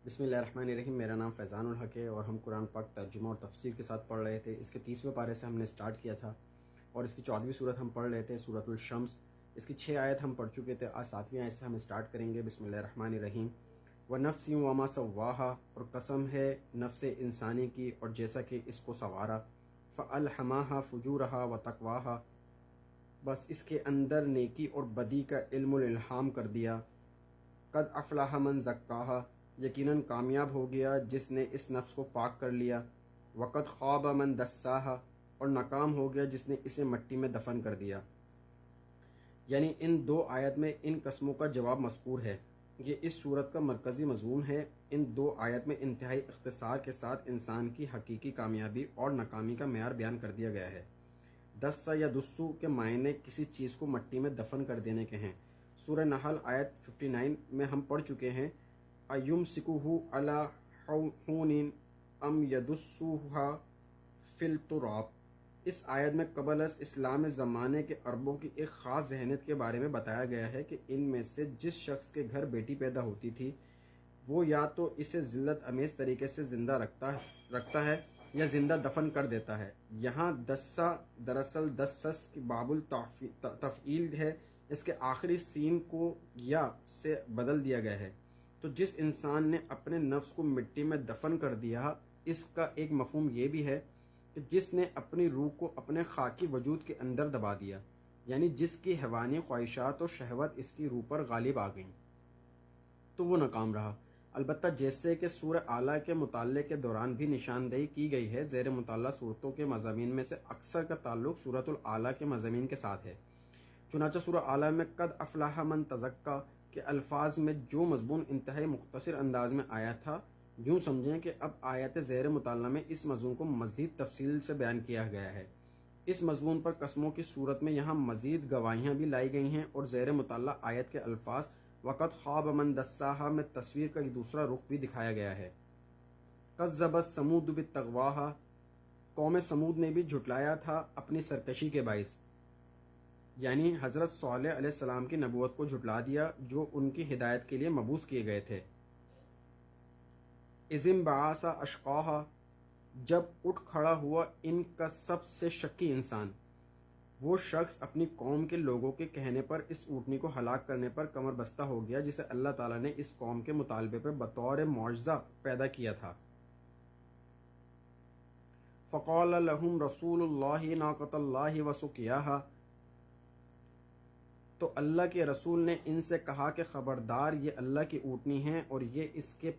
بسم اللہ الرحمن الرحیم۔ میرا نام فیضان الحق ہے اور ہم قرآن پاک ترجمہ اور تفسیر کے ساتھ پڑھ رہے تھے۔ اس کے 30ویں پارے سے ہم نے سٹارٹ کیا تھا اور اس کی 14ویں صورت ہم پڑھ رہے تھے، سورۃ الشمس۔ اس کی 6 آیت ہم پڑھ چکے تھے، آج 7ویں آیت سے ہم سٹارٹ کریں گے۔ بسم اللہ الرحمن الرحیم۔ وَنَفْسٍ وَمَا سَوَّاهَا، اور قسم ہے نفس انسانی کی اور جیسا کہ اس کو سنوارا۔ فَأَلْهَمَهَا فُجُورَهَا وَتَقْوَاهَا، بس اس کے اندر نیکی اور بدی کا علم الہام کر دیا۔ قد افلح من زکاها، یقیناً کامیاب ہو گیا جس نے اس نفس کو پاک کر لیا۔ وقد خواب من دساها، اور ناکام ہو گیا جس نے اسے مٹی میں دفن کر دیا۔ یعنی ان 2 آیت میں ان قسموں کا جواب مذکور ہے۔ یہ اس صورت کا مرکزی مضمون ہے۔ ان 2 آیت میں انتہائی اختصار کے ساتھ انسان کی حقیقی کامیابی اور ناکامی کا معیار بیان کر دیا گیا ہے۔ دسا یا دسو کے معنی کسی چیز کو مٹی میں دفن کر دینے کے ہیں۔ سورہ نحل آیت 59 میں ہم پڑھ چکے ہیں، اَيُمْسِكُهُ عَلَى هُونٍ أَمْ يَدُسُّهُ فِي التُّرَابِ۔ اس آیت میں قبل از اسلام زمانے کے عربوں کی ایک خاص ذہنیت کے بارے میں بتایا گیا ہے کہ ان میں سے جس شخص کے گھر بیٹی پیدا ہوتی تھی وہ یا تو اسے ذلت امیز طریقے سے زندہ رکھتا ہے یا زندہ دفن کر دیتا ہے۔ یہاں دسا دراصل دسس کی باب التفعیل ہے، اس کے آخری سین کو یا سے بدل دیا گیا ہے۔ تو جس انسان نے اپنے نفس کو مٹی میں دفن کر دیا، اس کا ایک مفہوم یہ بھی ہے کہ جس نے اپنی روح کو اپنے خاکی وجود کے اندر دبا دیا، یعنی جس کی حیوانی خواہشات اور شہوت اس کی روح پر غالب آ گئیں تو وہ ناکام رہا۔ البتہ جیسے کہ سورہ اعلیٰ کے مطالعے کے دوران بھی نشاندہی کی گئی ہے، زیر مطالعہ صورتوں کے مضامین میں سے اکثر کا تعلق سورۃ الاعلیٰ کے مضامین کے ساتھ ہے۔ چنانچہ سورہ اعلیٰ میں قد افلح من تزکا کے الفاظ میں جو مضمون انتہائی مختصر انداز میں آیا تھا، یوں سمجھیں کہ اب آیت زیر مطالعہ میں اس مضمون کو مزید تفصیل سے بیان کیا گیا ہے۔ اس مضمون پر قسموں کی صورت میں یہاں مزید گواہیاں بھی لائی گئی ہیں اور زیر مطالعہ آیت کے الفاظ وقت خواب من دساها میں تصویر کا ایک دوسرا رخ بھی دکھایا گیا ہے۔ کذبت ثمود بالطغواها، قوم سمود نے بھی جھٹلایا تھا اپنی سرکشی کے باعث، یعنی حضرت صالح علیہ السلام کی نبوت کو جھٹلا دیا جو ان کی ہدایت کے لیے مبعوث کیے گئے تھے۔ اذ انبعث اشقاها، جب اٹھ کھڑا ہوا ان کا سب سے شکی انسان، وہ شخص اپنی قوم کے لوگوں کے کہنے پر اس اونٹنی کو ہلاک کرنے پر کمر بستہ ہو گیا جسے اللہ تعالیٰ نے اس قوم کے مطالبے پر بطور معجزہ پیدا کیا تھا۔ فقال لهم رسول اللہ ناقۃ اللہ وسقیاها، تو اللہ کے رسول نے ان سے کہا کہ خبردار، یہ اللہ کی اونٹنی ہے اور یہ اس کے